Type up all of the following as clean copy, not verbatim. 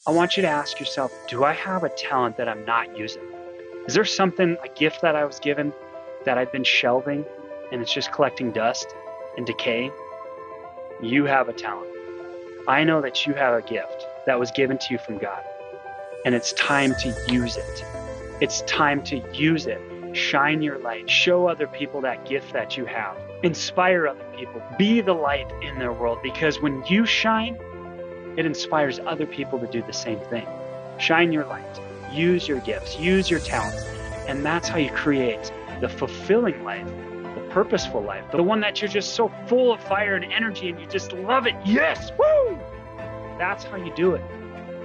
I want you to ask yourself, do I have a talent that I'm not using? Is there something, a gift that I was given that I've been shelving and it's just collecting dust and decay? You have a talent. I know that you have a gift that was given to you from God, and it's time to use it. It's time to use it. Shine your light. Show other people that gift that you have. Inspire other people. Be the light in their world, because when you shine, it inspires other people to do the same thing. Shine your light. Use your gifts. Use your talents. And that's how you create the fulfilling life, the purposeful life, the one that you're just so full of fire and energy and you just love it. Yes, woo! That's how you do it.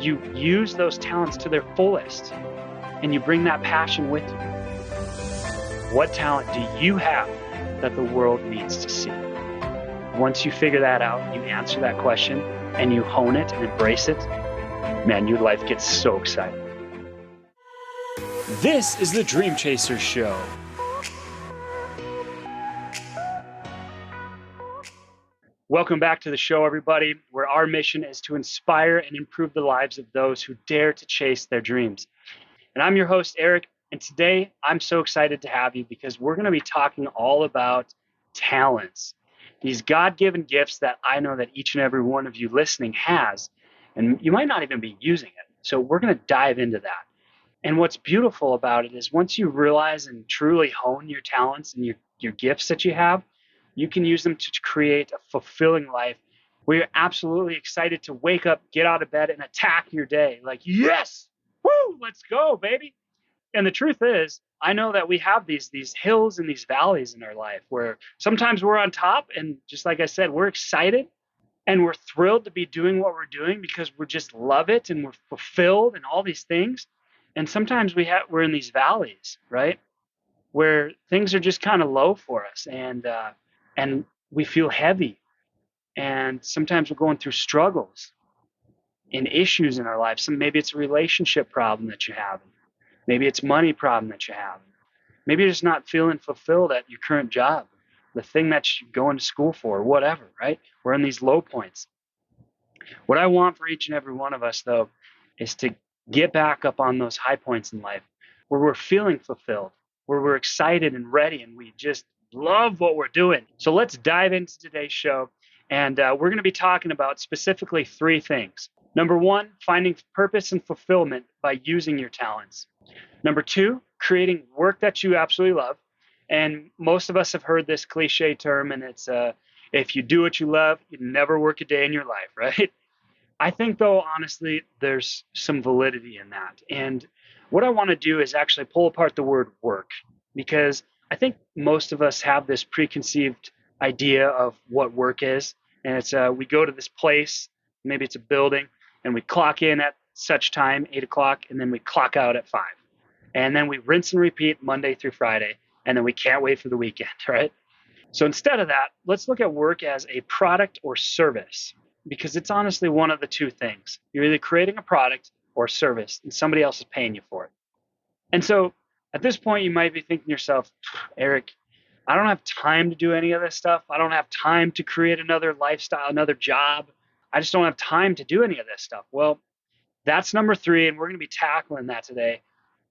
You use those talents to their fullest and you bring that passion with you. What talent do you have that the world needs to see? Once you figure that out, you answer that question and you hone it and embrace it, man, your life gets so exciting. This is the Dream Chaser Show. Welcome back to the show, everybody, where our mission is to inspire and improve the lives of those who dare to chase their dreams. And I'm your host, Eric, and today I'm so excited to have you because we're going to be talking all about talents, these God-given gifts that I know that each and every one of you listening has, and you might not even be using it. So we're going to dive into that. And what's beautiful about it is once you realize and truly hone your talents and your gifts that you have, you can use them to create a fulfilling life where you're absolutely excited to wake up, get out of bed, and attack your day. Like, yes, woo, let's go, baby. And the truth is, I know that we have these hills and these valleys in our life where sometimes we're on top, and just like I said, we're excited and we're thrilled to be doing what we're doing because we just love it and we're fulfilled and all these things. And sometimes we're in these valleys, right, where things are just kind of low for us, and we feel heavy, and sometimes we're going through struggles and issues in our lives. So maybe it's a relationship problem that you have, maybe it's money problem that you have, maybe you're just not feeling fulfilled at your current job, the thing that you're going to school for, whatever, right? We're in these low points. What I want for each and every one of us, though, is to get back up on those high points in life where we're feeling fulfilled, where we're excited and ready, and we just love what we're doing. So let's dive into today's show, and we're going to be talking about specifically three things. Number one, finding purpose and fulfillment by using your talents. Number two, creating work that you absolutely love. And most of us have heard this cliche term, and it's if you do what you love, you never work a day in your life, right? I think, though, honestly, there's some validity in that. And what I want to do is actually pull apart the word work, because I think most of us have this preconceived idea of what work is. And it's we go to this place, maybe it's a building, and we clock in at such time, 8 o'clock, and then we clock out at 5. And then we rinse and repeat Monday through Friday, and then we can't wait for the weekend, right? So instead of that, let's look at work as a product or service, because it's honestly one of the two things. You're either creating a product or a service, and somebody else is paying you for it. And so at this point, you might be thinking to yourself, Eric, I don't have time to do any of this stuff. I don't have time to create another lifestyle, another job. I just don't have time to do any of this stuff. Well, that's number three, and we're going to be tackling that today.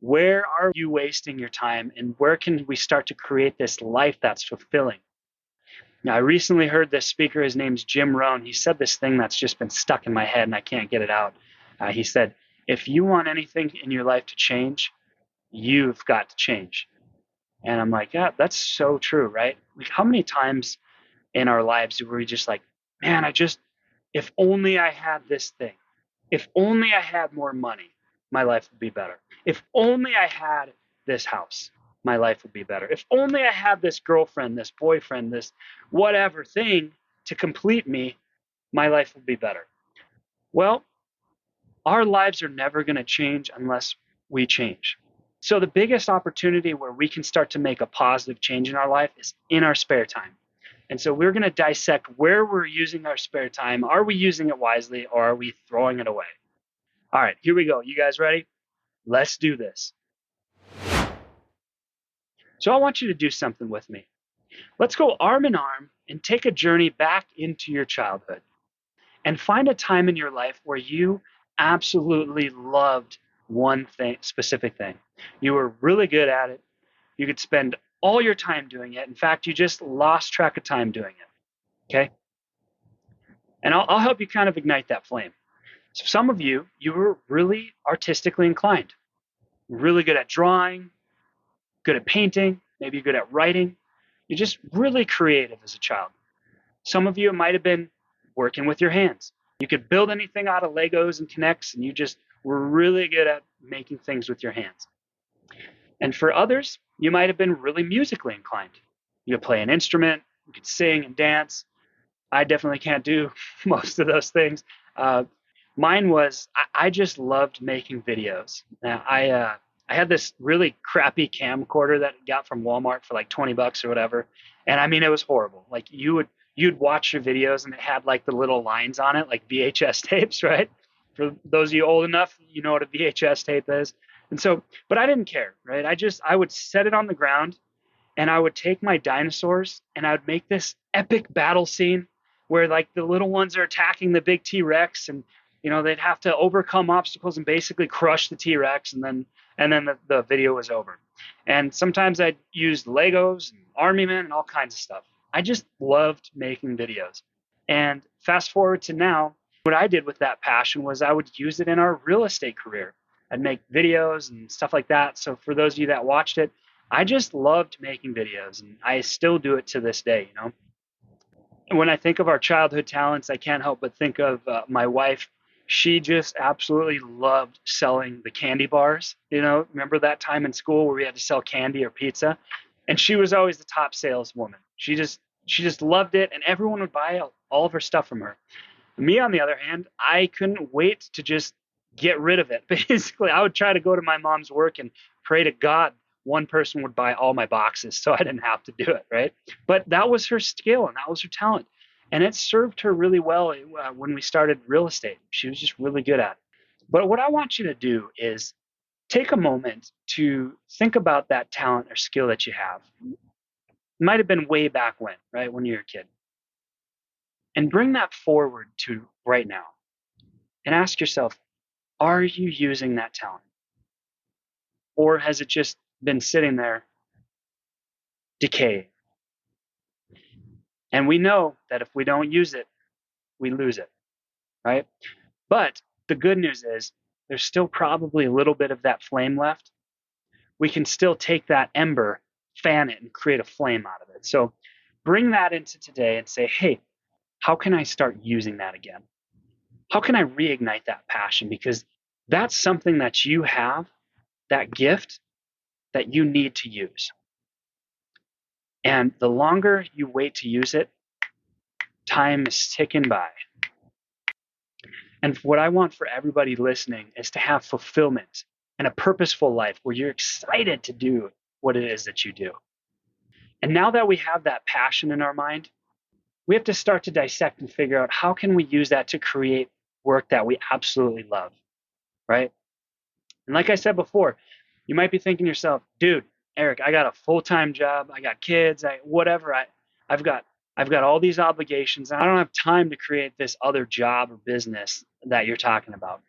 Where are you wasting your time, and where can we start to create this life that's fulfilling? Now, I recently heard this speaker, his name's Jim Rohn. He said this thing that's just been stuck in my head and I can't get it out. He said, if you want anything in your life to change, you've got to change. And I'm like, yeah, that's so true, right? Like, how many times in our lives were we just like, man, if only I had this thing, if only I had more money, my life would be better. If only I had this house, my life would be better. If only I had this girlfriend, this boyfriend, this whatever thing to complete me, my life would be better. Well, our lives are never going to change unless we change. So the biggest opportunity where we can start to make a positive change in our life is in our spare time. And so we're going to dissect where we're using our spare time. Are we using it wisely, or are we throwing it away? All right, here we go. You guys ready? Let's do this. So I want you to do something with me. Let's go arm in arm and take a journey back into your childhood and find a time in your life where you absolutely loved one thing, specific thing. You were really good at it. You could spend all your time doing it. In fact, you just lost track of time doing it. Okay. And I'll help you kind of ignite that flame. So some of you, you were really artistically inclined, really good at drawing, good at painting, maybe good at writing. You're just really creative as a child. Some of you might have been working with your hands. You could build anything out of Legos and Connects, and you just were really good at making things with your hands. And for others, you might have been really musically inclined. You could play an instrument, you could sing and dance. I definitely can't do most of those things. Mine was I just loved making videos. Now, I had this really crappy camcorder that I got from Walmart for like $20 or whatever, and I mean it was horrible. Like you'd watch your videos and it had like the little lines on it, like VHS tapes, right? For those of you old enough, you know what a VHS tape is. And so, but I didn't care, right? I would set it on the ground and I would take my dinosaurs and I would make this epic battle scene where like the little ones are attacking the big T-Rex, and they'd have to overcome obstacles and basically crush the T-Rex, and then the video was over. And sometimes I'd use Legos and Army Men and all kinds of stuff. I just loved making videos. And fast forward to now, what I did with that passion was I would use it in our real estate career. I'd make videos and stuff like that. So for those of you that watched it, I just loved making videos, and I still do it to this day. And when I think of our childhood talents, I can't help but think of my wife. She just absolutely loved selling the candy bars. Remember that time in school where we had to sell candy or pizza? And she was always the top saleswoman. She just loved it, and everyone would buy all of her stuff from her. Me, on the other hand, I couldn't wait to just get rid of it. Basically, I would try to go to my mom's work and pray to God one person would buy all my boxes so I didn't have to do it, right? But that was her skill and that was her talent. And it served her really well when we started real estate. She was just really good at it. But what I want you to do is take a moment to think about that talent or skill that you have. It might have been way back when, right? When you were a kid. And bring that forward to right now. And ask yourself, are you using that talent? Or has it just been sitting there decaying? And we know that if we don't use it, we lose it, right? But the good news is there's still probably a little bit of that flame left. We can still take that ember, fan it, and create a flame out of it. So bring that into today and say, hey, how can I start using that again? How can I reignite that passion? Because that's something that you have, that gift that you need to use. And the longer you wait to use it, time is ticking by. And what I want for everybody listening is to have fulfillment and a purposeful life where you're excited to do what it is that you do. And now that we have that passion in our mind, we have to start to dissect and figure out how can we use that to create work that we absolutely love, right? And like I said before, you might be thinking to yourself, dude, Eric, I got a full-time job, I got kids, I've got all these obligations, and I don't have time to create this other job or business that you're talking about.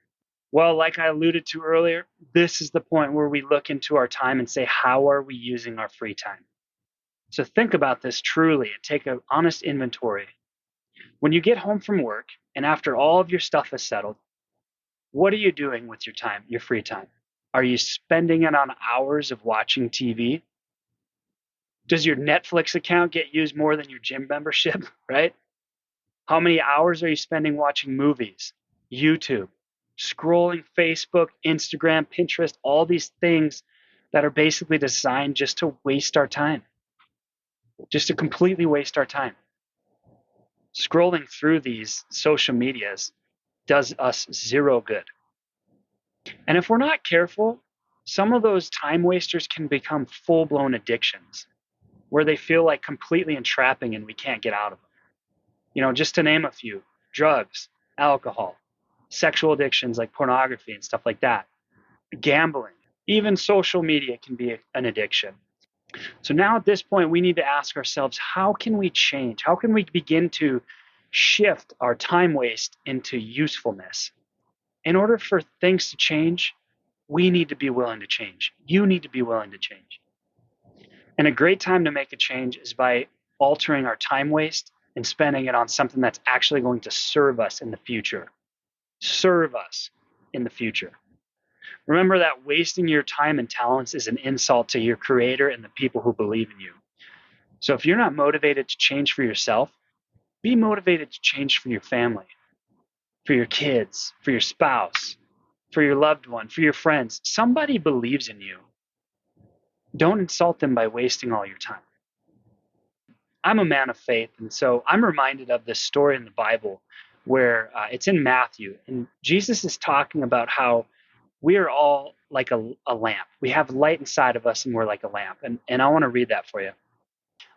Well, like I alluded to earlier, this is the point where we look into our time and say, how are we using our free time? So think about this truly and take an honest inventory. When you get home from work and after all of your stuff is settled, what are you doing with your time, your free time? Are you spending it on hours of watching TV? Does your Netflix account get used more than your gym membership, right? How many hours are you spending watching movies, YouTube, scrolling Facebook, Instagram, Pinterest, all these things that are basically designed just to waste our time, just to completely waste our time? Scrolling through these social medias does us zero good. And if we're not careful, some of those time wasters can become full-blown addictions where they feel like completely entrapping and we can't get out of them. Just to name a few: drugs, alcohol, sexual addictions like pornography and stuff like that, gambling, even social media can be an addiction. So now at this point, we need to ask ourselves, how can we change? How can we begin to shift our time waste into usefulness? In order for things to change, we need to be willing to change. You need to be willing to change. And a great time to make a change is by altering our time waste and spending it on something that's actually going to serve us in the future. Serve us in the future. Remember that wasting your time and talents is an insult to your creator and the people who believe in you. So if you're not motivated to change for yourself, be motivated to change for your family, for your kids, for your spouse, for your loved one, for your friends. Somebody believes in you. Don't insult them by wasting all your time. I'm a man of faith, and so I'm reminded of this story in the Bible where it's in Matthew, and Jesus is talking about how we are all like a lamp. We have light inside of us, and we're like a lamp. And I want to read that for you.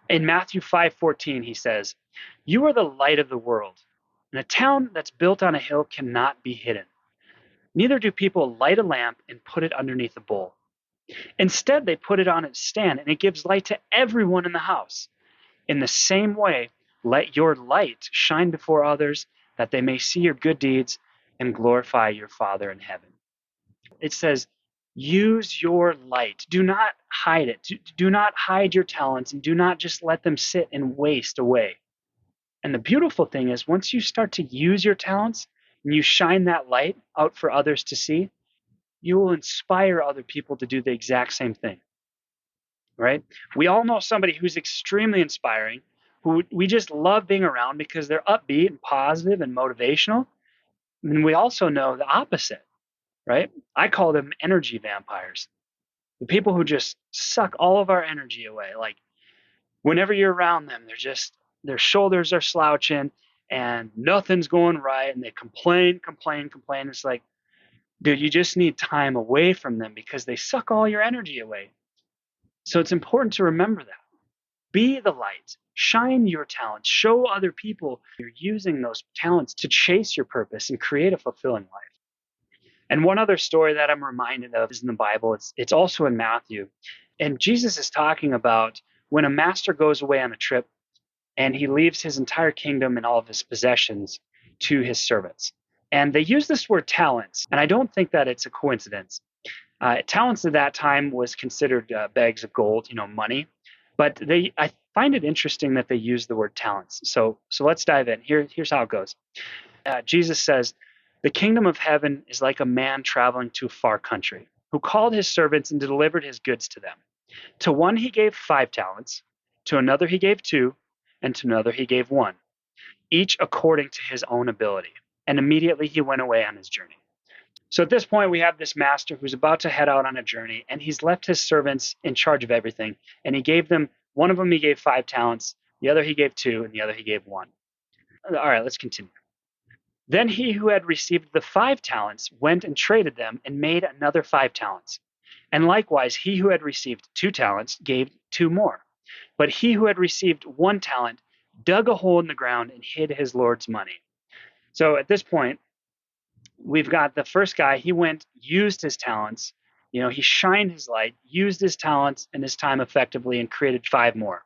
In Matthew 5:14, he says, "You are the light of the world, and a town that's built on a hill cannot be hidden. Neither do people light a lamp and put it underneath a bowl. Instead, they put it on its stand, and it gives light to everyone in the house. In the same way, let your light shine before others, that they may see your good deeds and glorify your Father in heaven." It says, use your light. Do not hide it. Do not hide your talents, and do not just let them sit and waste away. And the beautiful thing is, once you start to use your talents and you shine that light out for others to see, you will inspire other people to do the exact same thing, right? We all know somebody who's extremely inspiring, who we just love being around because they're upbeat and positive and motivational. And we also know the opposite, right? I call them energy vampires. The people who just suck all of our energy away. Like whenever you're around them, their shoulders are slouching and nothing's going right, and they complain. It's like, dude, you just need time away from them because they suck all your energy away. So it's important to remember that. Be the light. Shine your talents. Show other people you're using those talents to chase your purpose and create a fulfilling life. And one other story that I'm reminded of is in the Bible. It's also in Matthew. And Jesus is talking about when a master goes away on a trip and he leaves his entire kingdom and all of his possessions to his servants. And they use this word talents, and I don't think that it's a coincidence. Talents at that time was considered bags of gold, money. But I find it interesting that they use the word talents. So let's dive in. Here's how it goes. Jesus says, "The kingdom of heaven is like a man traveling to a far country, who called his servants and delivered his goods to them. To one he gave 5 talents, to another he gave 2, and to another he gave 1, each according to his own ability. And immediately he went away on his journey." So at this point, we have this master who's about to head out on a journey, and he's left his servants in charge of everything. And he gave them, one of them he gave 5 talents, the other he gave 2, and the other he gave 1. All right, let's continue. "Then he who had received the 5 talents went and traded them and made another 5 talents. And likewise, he who had received 2 talents gave 2 more. But he who had received 1 talent dug a hole in the ground and hid his Lord's money." So at this point, we've got the first guy. He went, used his talents. He shined his light, used his talents and his time effectively, and created 5 more.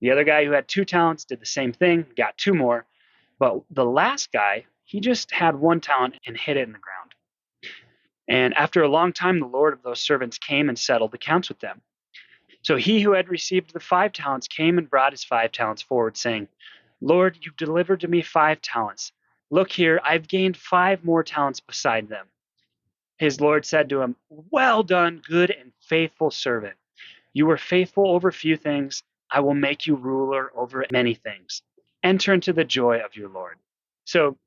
The other guy who had 2 talents did the same thing, got 2 more. But the last guy, he just had 1 talent and hid it in the ground. And after a long time, the Lord of those servants came and settled accounts with them. So he who had received the 5 talents came and brought his 5 talents forward, saying, "Lord, you've delivered to me 5 talents. Look here, I've gained 5 more talents beside them." His Lord said to him, "Well done, good and faithful servant. You were faithful over few things. I will make you ruler over many things. Enter into the joy of your Lord." So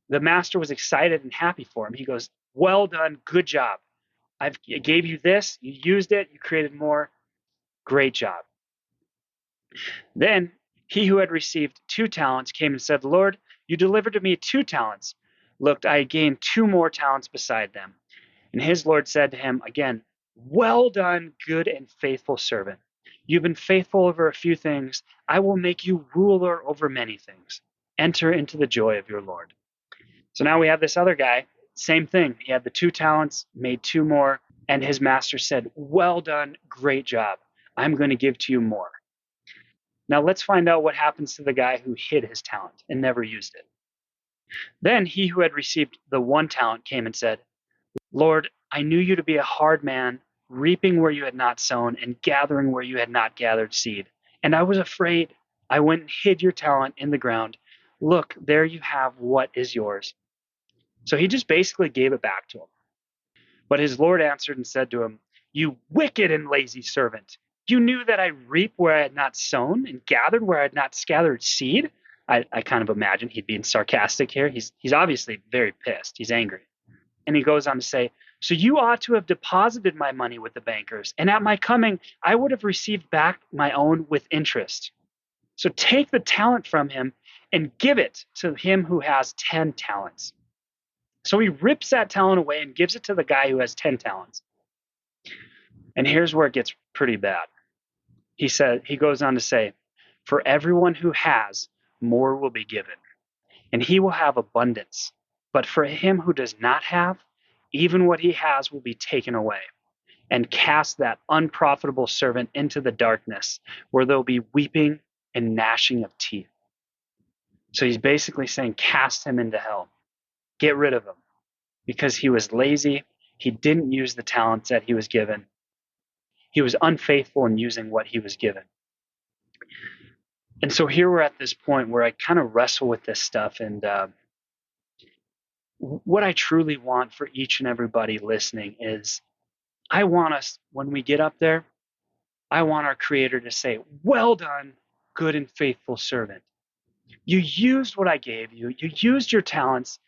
the master was excited and happy for him. He goes, "Well done, good job. I gave you this, you used it, you created more. Great job." Then he who had received 2 talents came and said, "Lord, you delivered to me 2 talents. Look, I gained 2 more talents beside them." And his Lord said to him again, "Well done, good and faithful servant. You've been faithful over a few things. I will make you ruler over many things. Enter into the joy of your Lord." So now we have this other guy, same thing. He had the 2 talents, made 2 more, and his master said, "Well done, great job. I'm going to give to you more." Now let's find out what happens to the guy who hid his talent and never used it. Then he who had received the 1 talent came and said, Lord, I knew you to be a hard man, reaping where you had not sown and gathering where you had not gathered seed. And I was afraid. I went and hid your talent in the ground. Look, there you have what is yours. So he just basically gave it back to him. But his Lord answered and said to him, You wicked and lazy servant. You knew that I reap where I had not sown and gathered where I had not gathered seed. I kind of imagine he'd being sarcastic here. He's obviously very pissed. He's angry. And he goes on to say, So you ought to have deposited my money with the bankers, and at my coming I would have received back my own with interest. So take the talent from him and give it to him who has 10 talents. So he rips that talent away and gives it to the guy who has 10 talents. And here's where it gets pretty bad. He goes on to say, For everyone who has, more will be given, and he will have abundance. But for him who does not have, even what he has will be taken away. And cast that unprofitable servant into the darkness, where there'll be weeping and gnashing of teeth. So he's basically saying, cast him into hell. Get rid of him. Because he was lazy. He didn't use the talents that he was given. He was unfaithful in using what he was given. And so here we're at this point where I kind of wrestle with this stuff. And what I truly want for each and everybody listening is, I want us, when we get up there, I want our Creator to say, Well done, good and faithful servant. You used what I gave you. You used your talents,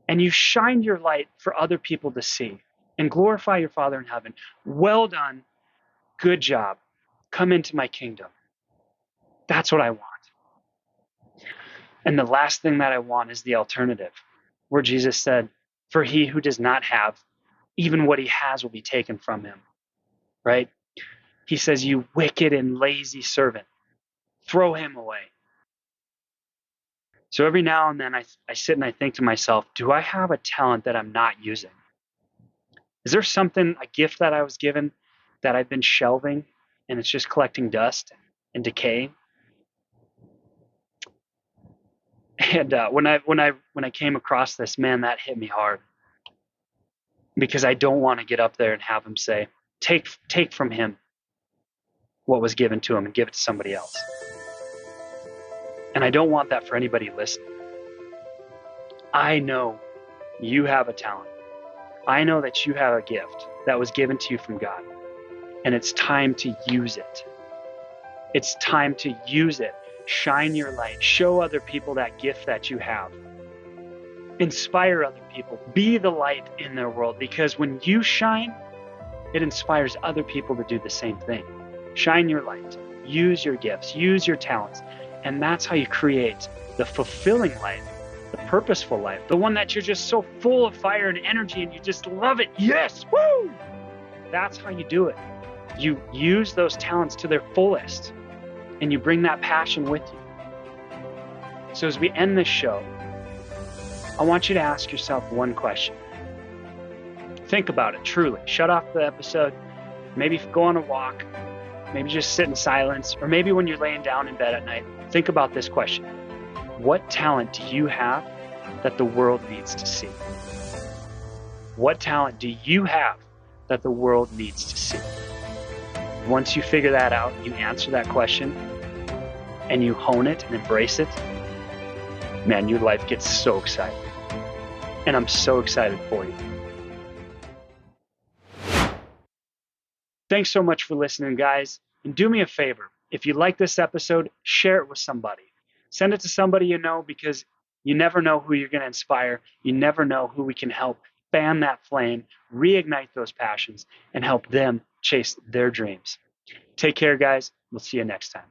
and you shined your light for other people to see and glorify your Father in heaven. Well done. Good job. Come into my kingdom. That's what I want. And the last thing that I want is the alternative, where Jesus said, For he who does not have, even what he has will be taken from him. Right? He says, You wicked and lazy servant, throw him away. So every now and then I sit and I think to myself, do I have a talent that I'm not using? Is there something, a gift that I was given that I've been shelving and it's just collecting dust and decaying? And when I came across this, man, that hit me hard, because I don't want to get up there and have him say, take from him what was given to him and give it to somebody else. And I don't want that for anybody listening. I know you have a talent. I know that you have a gift that was given to you from God. And it's time to use it. It's time to use it. Shine your light. Show other people that gift that you have. Inspire other people. Be the light in their world, because when you shine, it inspires other people to do the same thing. Shine your light. Use your gifts. Use your talents. And that's how you create the fulfilling life, the purposeful life, the one that you're just so full of fire and energy and you just love it. Yes, woo! That's how you do it. You use those talents to their fullest, and you bring that passion with you. So as we end this show, I want you to ask yourself one question. Think about it, truly. Shut off the episode. Maybe go on a walk. Maybe just sit in silence. Or maybe when you're laying down in bed at night, think about this question. What talent do you have that the world needs to see? What talent do you have that the world needs to see? Once you figure that out, you answer that question, and you hone it and embrace it, man, your life gets so exciting. And I'm so excited for you. Thanks so much for listening, guys. And do me a favor. If you like this episode, share it with somebody. Send it to somebody you know, because you never know who you're going to inspire. You never know who we can help fan that flame, reignite those passions, and help them chase their dreams. Take care, guys. We'll see you next time.